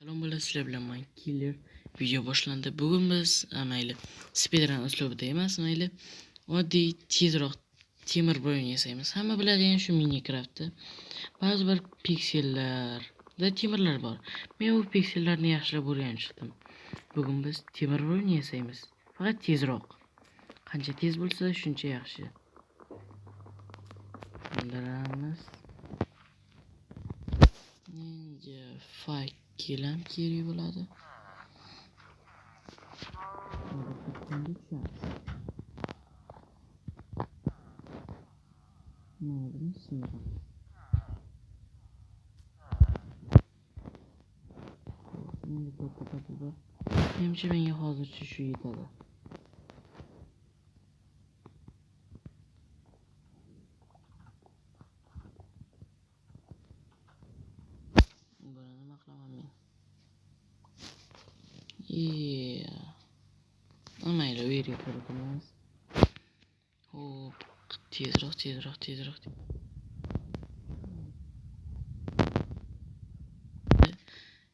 Salom bilan sizlar bilan men Killer video boshlandi. Bugun biz mayli speedrun uslubida emas, mayli oddiy tezroq temir bo'yin yasaymiz. Hamma biladigan shu Minecraftda ba'zi bir piksellarda temirlar bor. Men u piksellarni yaxshilab o'rganib chiqdim. Bugun biz temir bo'yin yasaymiz. Faqat tezroq. Qancha tez bo'lsa, shuncha yaxshi. Qondiramiz. Ninja fakkilam kerak bo'ladi. Menimcha menga hozircha shu yetadi. Buni nima qilaman men? Mayli, u yerga qaramaymiz. Hop, tezroq.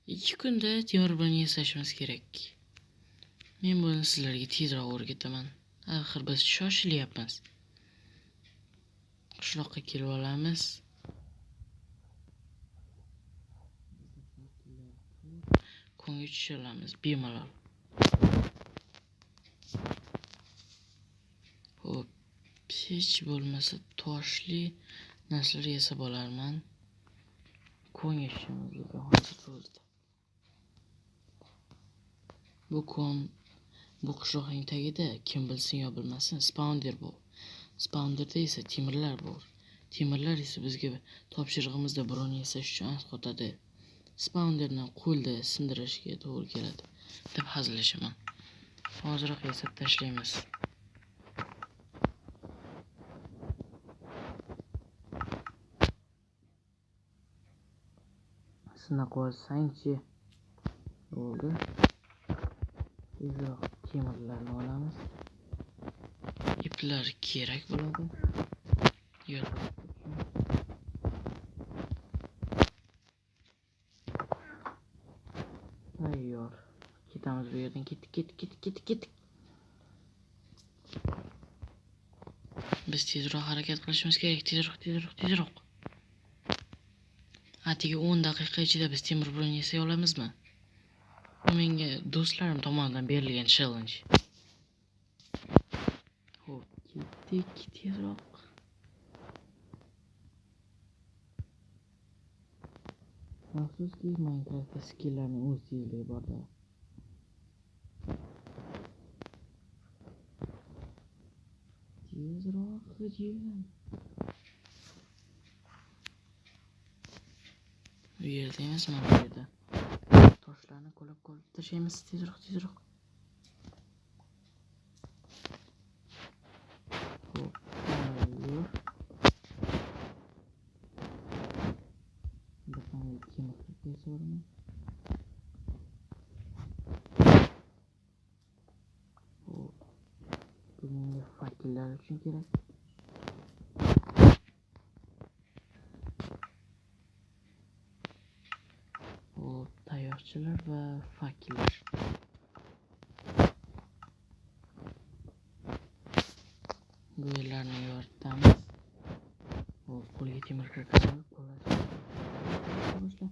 2 kunda temir bilan yasashimiz kerak. Men buni sizlarga tezroq o'rgataman. Axir biz shoshilyapmiz. Qishloqqa kelib olamiz. Konga tusha olamiz bemalol. Hop, hech bo'lmasa toshli narsalar yasab olarman. Konga tushamiz hozir o'zida. Bu qishloqning tagida kim bilsin yo bilmasin spawner bor. Spawnderda esa temirlar bor. Temirlar esa bizga topshirig'imizda birovni yasash uchun asqotadi. Spawnderni qo'lda sindirishga to'g'ri keladi deb hazillashaman. Hoziroq yasab tashlaymiz. Sinab olsangchi bo'ldi. Tezroq temirlarni olamiz. Iplar kerak bo'ladi. Tayyor. Ketamiz bu yerdan. Ketdik. Biz tezroq harakat qilishimiz kerak. Tezroq. Atigi 10 daqiqa ichida biz temir bilan yasay olamizmi? Bu menga do'stlarim tomonidan berilgan challenge. Hop, ketdik tezroq. Afsuski Minecraftda skilllarning o'z tezligi borda. Tezroq hujum. Bu yerda emas, mana bu yerda. Toshlarni qo'lab tashlaymiz tezroq. Hop, tayyor. Bakın temir kırıklayısı var mı? Hop. Bunun fakirler için gerek. Hop, tayyorchilar va fakirler. Bu yerlarni yoritamiz. Hop, qo'lga temir kırıklayısı boshla.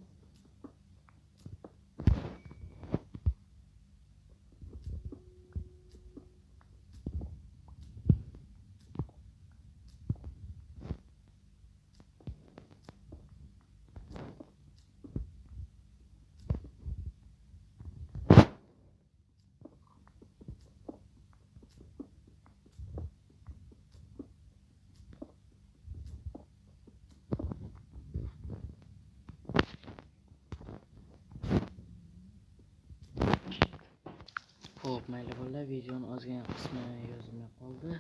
Hop, mayli bo'ldi. Videoning ozgina qismi yozilmay qoldi.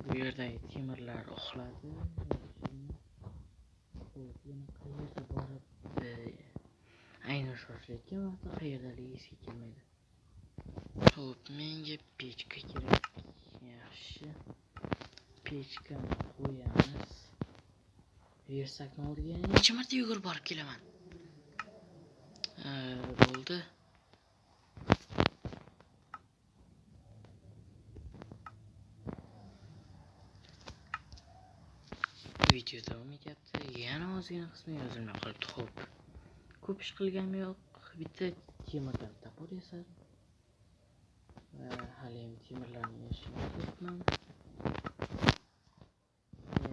Bu yerdagi temirlar uxladi. Hop, yana qayerga borib ayni shoshlayotgan vaqtda qayerdaligi esga kelmaydi. Hop, menga pechka kerak. Yaxshi. Pechkani qo'yamiz. Versakni oldiga necha marta yugurib borib kelaman. bo'ldi. Video davom etyapti. Yana ozgina qismi yozilmay qolibdi. Xo'p. Ko'p ish qilganim yo'q. Bitta temirdan topor yasadim. Va hali ham temirlarni yashirmayapman.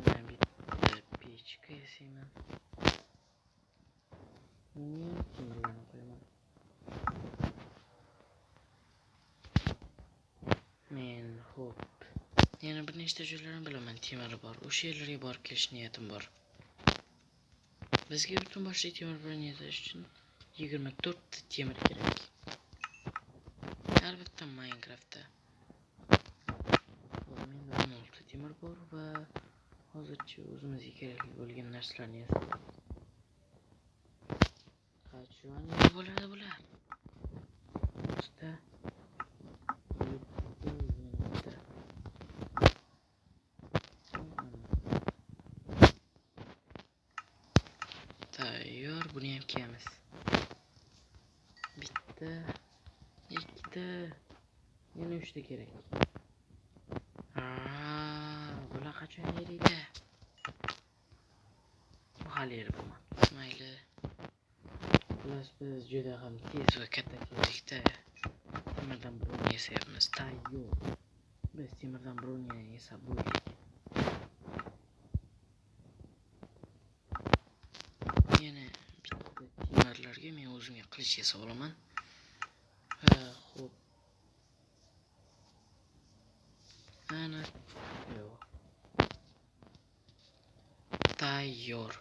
Yana bitta pechka yasayman. Buni temirlarni qo'yaman. Men xo'p. Yana bir nechta joylarni bilaman, temiri bor. O'sha yerlarga borib kelish niyatim bor. Bizga butun boshli temir bilan yasash uchun 24 ta temir kerak. Albatta Minecraftda. Menda 16 ta temir bor va hozircha o'zimizga kerakli bo'lgan narsalarni yasadim. Qachon bo'ladi bular? Usta. Tayyor, buni ham kiyamiz. Bitta, ikkita, yana 3 ta kerak. Bular qachon eriydi? Bu hali erib bo'lmabdi. Mayli. Xullas biz juda ham tez va katta tezlikda temirdan bron yasayapmiz. Tayyor. Biz temirdan bron yasab bo'ldik. Yana bitta temirlarga men o'zimga qilich yasab olaman. Xo'p. Ana yo'q. Tayyor.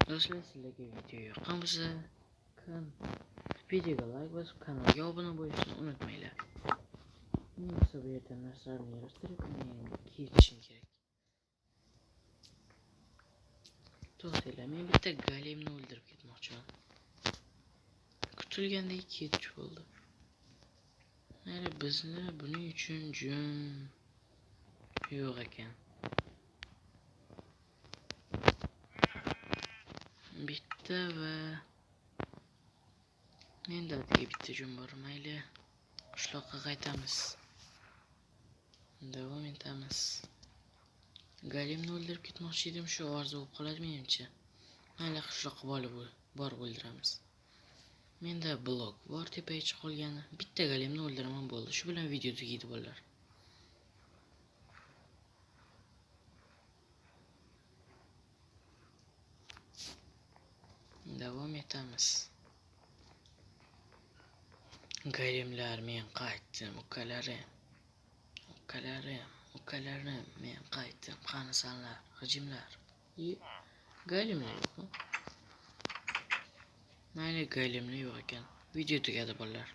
Do'stlar, sizlarga video yoqqan bo'lsa, videoga like bosib, kanalga obuna bo'lishni unutmanglar. Men esa bu yerda narsalarni yig'ishtirib, men ketishim kerak. Do'stlar, men bitta golemni o'ldirib ketmoqchiman. Kutilgandek kech bo'ldi. Mayli, bizni buning uchun jum yo'q ekan. Bitta va menda bitta jum bor. Mayli, qishloqqa qaytamiz. Davom etamiz. Galimni o'ldirib ketmoqchi edim, shu orzu bo'lib qoladi menimcha. Mayli, qishloqqa borib o'ldiramiz. Menda blok bor, tepaga chiqib qolgani. Bitta galimni o'ldiraman bo'ldi. Shu bilan video tugaydi bolalar. Davom etamiz. Galimlar, men qaytdim, ukalarim, men qaytdim. Qani sanlar, g'ijimlar. Galimlar yo'qmi? Mayli, galimlar yo'q ekan. Video tugadi bolalar.